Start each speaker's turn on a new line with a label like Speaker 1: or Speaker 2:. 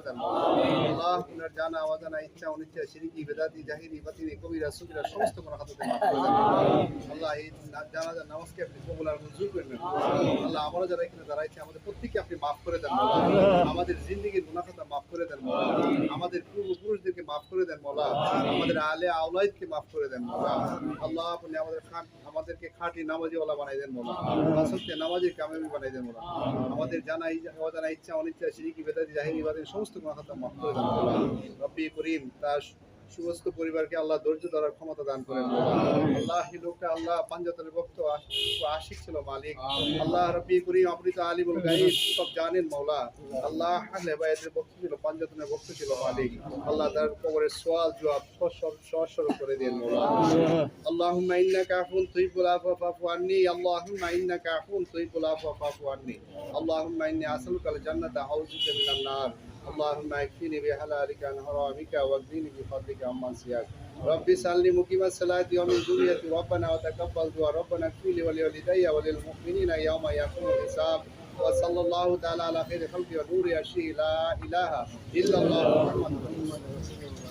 Speaker 1: দেন আল্লাহ। আপনার জানা অজানা ইচ্ছা অনিচ্ছা শিরকি বেদাতি জাহিরি বাতিনি কবিরা সুবিরা সমস্ত গুনাহ খাতাতে মাফ করে দেন আল্লাহ। এই জানাজা নামাজকে আপনি কবুল আর মঞ্জুর করে নেন আল্লাহ। আমরা যারা এখানে দাঁড়াইছি আমাদের প্রত্যেককে আপনি মাফ করে দেন আমাদের জিন্দেগির গুনাহ খাতা মাফ করে দেন আমাদের পূর্বপুরুষদেরকে মাফ করে দেন মওলা। আমাদের আলে আওলাদকে মাফ করে দেন মওলা। আল্লাহ আপনি আমাদেরকে খাঁটি নামাজিওয়ালা বানাই দেন মওলা। সত্যি নামাজি কামিয়াবি বানাই দেন মওলা। আমাদের জানা অজানা ইচ্ছা অনিচ্ছা শিরকি বেদাতি জাহিরি বাতিনি সমস্ত গুনাহ খাতা মাফ করে দেন মওলা। রব্বি করিম তার সমস্ত পরিবারকে আল্লাহ ধৈর্য ধরার ক্ষমতা দান করেন আল্লাহ। এই লোকটা আল্লাহ পাঞ্জাতনের ভক্ত আশিক ছিল মালিক আল্লাহ। রব্বি করিম আপনি তো আলিমুল গায়ব সব জানেন মওলা আল্লাহ। আহলে বাইতের ভক্ত ছিল পাঞ্জাতনের ভক্ত ছিল মালিক আল্লাহ। তার কবরের সওয়াল জবাব সহজ করে দেন মওলা। আল্লাহুম্মা ইন্নাকা আফুন তুহিব্বুল আফওয়া ফাফু আন্নি আল্লাহুম্মা ইন্নাকা আফুন তুহিব্বুল আফওয়া ফাফু আন্নি আল্লাহুম্মা ইন্নী আসআলুকাল জান্নাতা আউযু বিকা মিনান নার اللهم اكفني بحلالك عن حرامك واكفني بفضلك عمن سواك ربي سلني مقيم الصلاة ومن ذريتي ربنا وتقبل دعاء ربنا اغفر لي ولوالدي وللمؤمنين يوم يقوم الحساب وصلى الله تعالى على خير خلقه ونور عرشه لا اله الا الله محمد رسول الله.